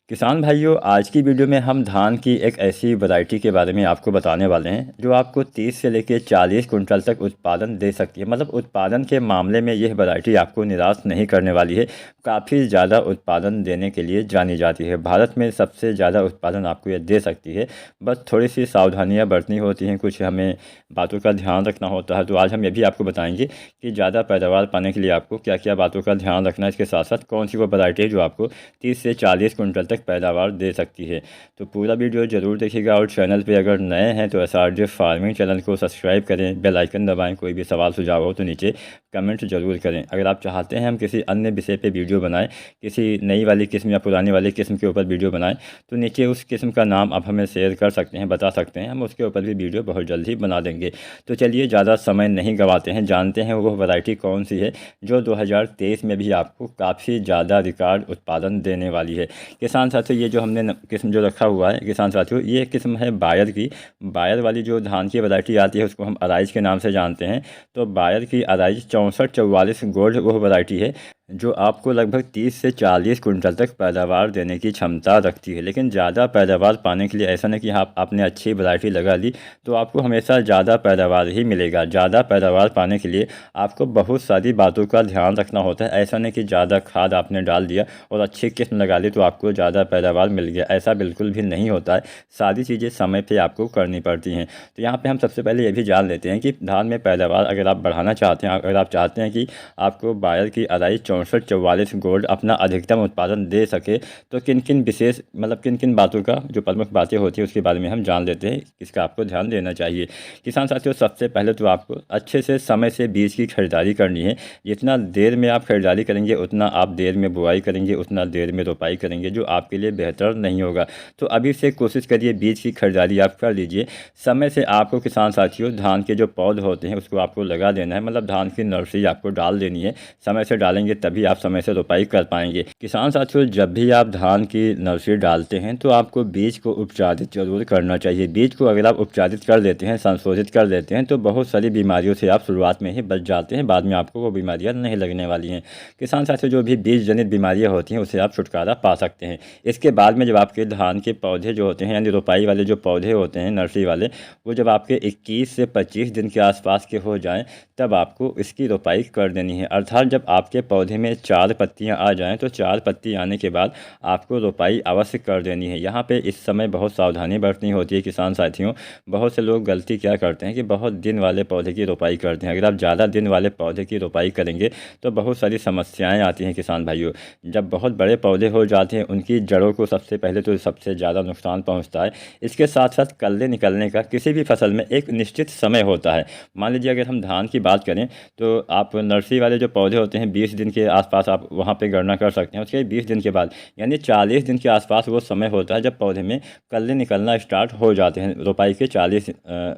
किसान भाइयों, आज की वीडियो में हम धान की एक ऐसी वैरायटी के बारे में आपको बताने वाले हैं जो आपको 30 से लेकर 40 कुंटल तक उत्पादन दे सकती है। मतलब उत्पादन के मामले में यह वैरायटी आपको निराश नहीं करने वाली है। काफ़ी ज़्यादा उत्पादन देने के लिए जानी जाती है। भारत में सबसे ज़्यादा उत्पादन आपको यह दे सकती है। बस थोड़ी सी सावधानियाँ बरतनी होती हैं, कुछ हमें बातों का ध्यान रखना होता है। तो आज हम ये भी आपको बताएंगे कि ज़्यादा पैदावार पाने के लिए आपको क्या क्या बातों का ध्यान रखना है। इसके साथ साथ कौन सी वो वैरायटी है जो आपको 30 से 40 कुंटल तक पैदावार दे सकती है। तो पूरा वीडियो ज़रूर देखिएगा और चैनल पे अगर नए हैं तो एसआरजे फार्मिंग चैनल को सब्सक्राइब करें, बेल आइकन दबाएं। कोई भी सवाल सुझाव हो तो नीचे कमेंट जरूर करें। अगर आप चाहते हैं हम किसी अन्य विषय पे वीडियो बनाएं, किसी नई वाली किस्म या पुरानी वाली किस्म के ऊपर वीडियो बनाएं, तो नीचे उस किस्म का नाम आप हमें शेयर कर सकते हैं, बता सकते हैं। हम उसके ऊपर भी वीडियो बहुत जल्द ही बना देंगे। तो चलिए ज़्यादा समय नहीं गंवाते हैं, जानते हैं वो वैरायटी कौन सी है जो 2023 में भी आपको काफ़ी ज़्यादा रिकॉर्ड उत्पादन देने वाली है। किसान साथियों, ये जो हमने किस्म जो रखा हुआ है किसान साथियों, ये किस्म है बायर की। बायर वाली जो धान की वैरायटी आती है उसको हम अराइज के नाम से जानते हैं। तो बायर की अराइज 6444 गोल्ड वो वैरायटी है जो आपको लगभग 30 से 40 कुंटल तक पैदावार देने की क्षमता रखती है। लेकिन ज़्यादा पैदावार पाने के लिए ऐसा नहीं कि आप आपने अच्छी वैरायटी लगा ली तो आपको हमेशा ज़्यादा पैदावार ही मिलेगा। ज़्यादा पैदावार पाने के लिए आपको बहुत सारी बातों का ध्यान रखना होता है। ऐसा नहीं कि ज़्यादा खाद आपने डाल दिया और अच्छी किस्म लगा ली तो आपको ज़्यादा पैदावार मिल गया, ऐसा बिल्कुल भी नहीं होता है। सारी चीज़ें समय पर आपको करनी पड़ती हैं। तो यहाँ पर हम सबसे पहले ये भी जान लेते हैं कि धान में पैदावार अगर आप बढ़ाना चाहते हैं, अगर आप चाहते हैं कि आपको बायर की अराइज 6444 गोल्ड अपना अधिकतम उत्पादन दे सके, तो किन किन विशेष मतलब किन किन बातों का जो प्रमुख बातें होती है उसके बारे में हम जान लेते हैं, इसका आपको ध्यान देना चाहिए। किसान साथियों, सबसे पहले तो आपको अच्छे से समय से बीज की खरीदारी करनी है। जितना देर में आप खरीदारी करेंगे उतना आप देर में बुआई करेंगे, उतना देर में रोपाई करेंगे, जो आपके लिए बेहतर नहीं होगा। तो अभी से कोशिश करिए बीज की खरीदारी आप कर लीजिए। समय से आपको किसान साथियों धान के जो पौधे होते हैं उसको आपको लगा देना है, मतलब धान की नर्सरी आपको डाल देनी है। समय से डालेंगे तभी आप समय से रोपाई कर पाएंगे। किसान साथियों, जब भी आप धान की नर्सरी डालते हैं तो आपको बीज को उपचारित जरूर करना चाहिए। बीज को अगर आप उपचारित कर देते हैं, संशोधित कर देते हैं, तो बहुत सारी बीमारियों से आप शुरुआत में ही बच जाते हैं। बाद में आपको वो बीमारियां नहीं लगने वाली हैं। किसान साथियों, जो भी बीज जनित बीमारियां होती हैं उससे आप छुटकारा पा सकते हैं। इसके बाद में जब आपके धान के पौधे जो होते हैं यानी रोपाई वाले जो पौधे होते हैं नर्सरी वाले, वो जब आपके 21 से 25 दिन के आसपास के हो जाएं तब आपको इसकी रोपाई कर देनी है। अर्थात जब आपके पौधे में 4 पत्तियां आ जाएं तो 4 पत्ती आने के बाद आपको रोपाई अवश्य कर देनी है। यहाँ पे इस समय बहुत सावधानी बरतनी होती है किसान साथियों। बहुत से लोग गलती क्या करते हैं कि बहुत दिन वाले पौधे की रोपाई करते हैं। अगर आप ज़्यादा दिन वाले पौधे की रोपाई करेंगे तो बहुत सारी समस्याएँ आती हैं किसान भाइयों। जब बहुत बड़े पौधे हो जाते हैं उनकी जड़ों को सबसे पहले तो सबसे ज़्यादा नुकसान पहुँचता है। इसके साथ साथ कल्ले निकलने का किसी भी फसल में एक निश्चित समय होता है। मान लीजिए अगर हम धान की बात करें तो आप नर्सरी वाले जो पौधे होते हैं 20 दिन के आसपास आप वहाँ पे गणना कर सकते हैं। उसके 20 दिन के बाद यानी 40 दिन के आसपास वो समय होता है जब पौधे में कल्ले निकलना स्टार्ट हो जाते हैं। रोपाई के 40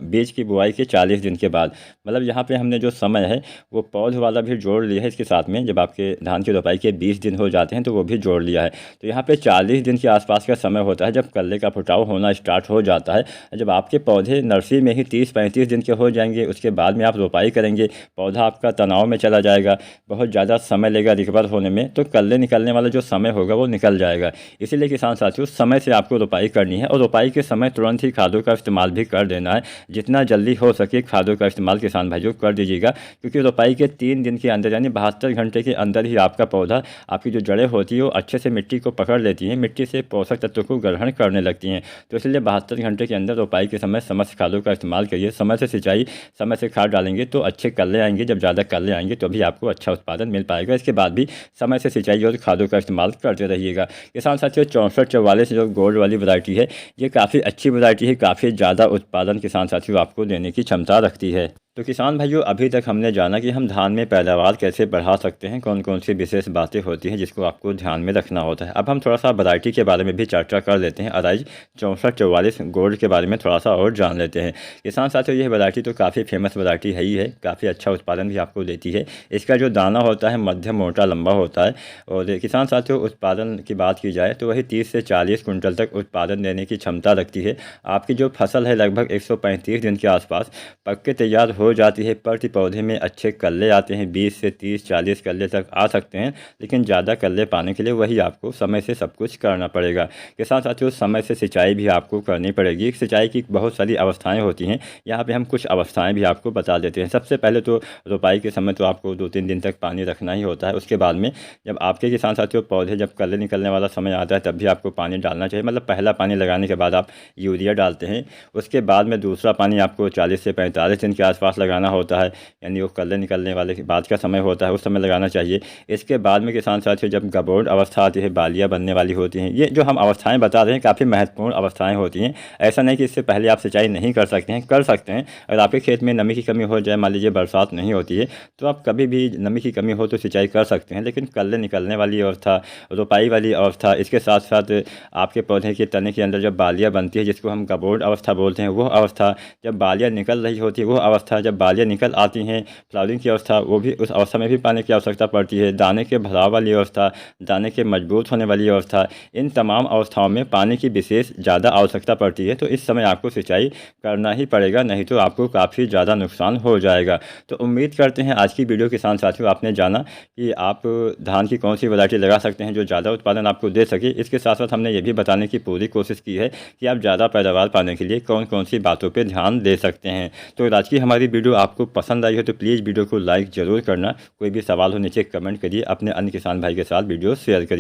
बीज की बुआई के 40 दिन के बाद, मतलब यहाँ पे हमने जो समय है वो पौध वाला भी जोड़ लिया है इसके साथ में। जब आपके धान की रोपाई के 20 दिन हो जाते हैं तो वो भी जोड़ लिया है। तो यहाँ पर 40 दिन के आसपास का समय होता है जब कल्ले का फुटाव होना स्टार्ट हो जाता है। जब आपके पौधे नर्सरी में ही 30-35 दिन के हो जाएंगे उसके बाद में आप रोपाई करेंगे, पौधा आपका तनाव में चला जाएगा, बहुत ज़्यादा समय लेगा रिकवर होने में, तो कल्ले निकलने वाला जो समय होगा वो निकल जाएगा। इसीलिए किसान साथियों समय से आपको रोपाई करनी है और रोपाई के समय तुरंत ही खादों का इस्तेमाल भी कर देना है। जितना जल्दी हो सके खादों का इस्तेमाल किसान भाइयों कर दीजिएगा, क्योंकि रोपाई के 3 दिन के अंदर यानी 72 घंटे के अंदर ही आपका पौधा, आपकी जो जड़ें होती है वो अच्छे से मिट्टी को पकड़ लेती हैं, मिट्टी से पोषक तत्वों को ग्रहण करने लगती हैं। तो इसलिए 72 घंटे के अंदर रोपाई के समय समस्त खादों का इस्तेमाल करिए। समय से सिंचाई, समय से खाद डालेंगे तो अच्छे कल्ले आएंगे। जब ज़्यादा कल्ले आएंगे तो भी आपको अच्छा उत्पादन मिल पाएगा। इसके बाद भी समय से सिंचाई और खादों का इस्तेमाल करते रहिएगा। किसान साथियों, 6444 जो गोल्ड वाली वैरायटी है ये काफ़ी अच्छी वैरायटी है, काफ़ी ज़्यादा उत्पादन किसान साथियों आपको देने की क्षमता रखती है। तो किसान भाइयों, अभी तक हमने जाना कि हम धान में पैदावार कैसे बढ़ा सकते हैं, कौन कौन सी विशेष बातें होती हैं जिसको आपको ध्यान में रखना होता है। अब हम थोड़ा सा वैरायटी के बारे में भी चर्चा कर लेते हैं। अराइज 6444 गोल्ड के बारे में थोड़ा सा और जान लेते हैं। किसान साथियों, यह वैरायटी तो काफ़ी फेमस वैरायटी है ही है, काफ़ी अच्छा उत्पादन भी आपको देती है। इसका जो दाना होता है मध्यम मोटा लंबा होता है। और किसान साथियों, उत्पादन की बात की जाए तो वही 30 से 40 कुंटल तक उत्पादन देने की क्षमता रखती है। आपकी जो फसल है लगभग 135 दिन के आसपास पक के तैयार हो जाती है, प्रति पौधे में अच्छे कल्ले आते हैं, 20 से 30-40 कल्ले तक आ सकते हैं। लेकिन ज़्यादा कल्ले पाने के लिए वही आपको समय से सब कुछ करना पड़ेगा। किसान साथियों, समय से सिंचाई भी आपको करनी पड़ेगी। सिंचाई की बहुत सारी अवस्थाएँ होती हैं, यहाँ पे हम कुछ अवस्थाएँ भी आपको बता देते हैं। सबसे पहले तो रोपाई के समय तो आपको 2-3 दिन तक पानी रखना ही होता है। उसके बाद में जब आपके किसान साथियों पौधे जब कल्ले निकलने वाला समय आता है, तब भी आपको पानी डालना चाहिए। मतलब पहला पानी लगाने के बाद आप यूरिया डालते हैं, उसके बाद में दूसरा पानी आपको 40 से 45 दिन के आसपास लगाना होता है, यानी वो कल्ले निकलने वाले के बाद का समय होता है, उस समय लगाना चाहिए। इसके बाद में किसान साथियों जब गबोड़ अवस्था आती है, बालियाँ बनने वाली होती हैं, ये जो हम अवस्थाएँ बता रहे हैं काफ़ी महत्वपूर्ण अवस्थाएँ होती हैं। ऐसा नहीं कि इससे पहले आप सिंचाई नहीं कर सकते हैं, कर सकते हैं। अगर आपके खेत में नमी की कमी हो जाए, मान लीजिए बरसात नहीं होती है, तो आप कभी भी नमी की कमी हो तो सिंचाई कर सकते हैं। लेकिन कल्ले निकलने वाली अवस्था, रोपाई वाली अवस्था, इसके साथ साथ आपके पौधे के तने के अंदर जब बालियाँ बनती है, जिसको हम गबोड़ अवस्था बोलते हैं, वो अवस्था जब बालियाँ निकल रही होती है, वो अवस्था जब बालियाँ निकल आती हैं, फ्लावरिंग की अवस्था, वो भी उस अवस्था में भी पानी की आवश्यकता पड़ती है। दाने के भराव वाली अवस्था, दाने के मजबूत होने वाली अवस्था, इन तमाम अवस्थाओं में पानी की विशेष ज़्यादा आवश्यकता पड़ती है। तो इस समय आपको सिंचाई करना ही पड़ेगा, नहीं तो आपको काफ़ी ज़्यादा नुकसान हो जाएगा। तो उम्मीद करते हैं आज की वीडियो किसान साथियों आपने जाना कि आप धान की कौन सी वैरायटी लगा सकते हैं जो ज़्यादा उत्पादन आपको दे सके। इसके साथ साथ हमने ये भी बताने की पूरी कोशिश की है कि आप ज़्यादा पैदावार पाने के लिए कौन कौन सी बातों पे ध्यान दे सकते हैं। तो आज की हमारी वीडियो आपको पसंद आई हो तो प्लीज़ वीडियो को लाइक ज़रूर करना। कोई भी सवाल हो नीचे कमेंट करिए, अपने अन्य किसान भाई के साथ वीडियो शेयर करिए।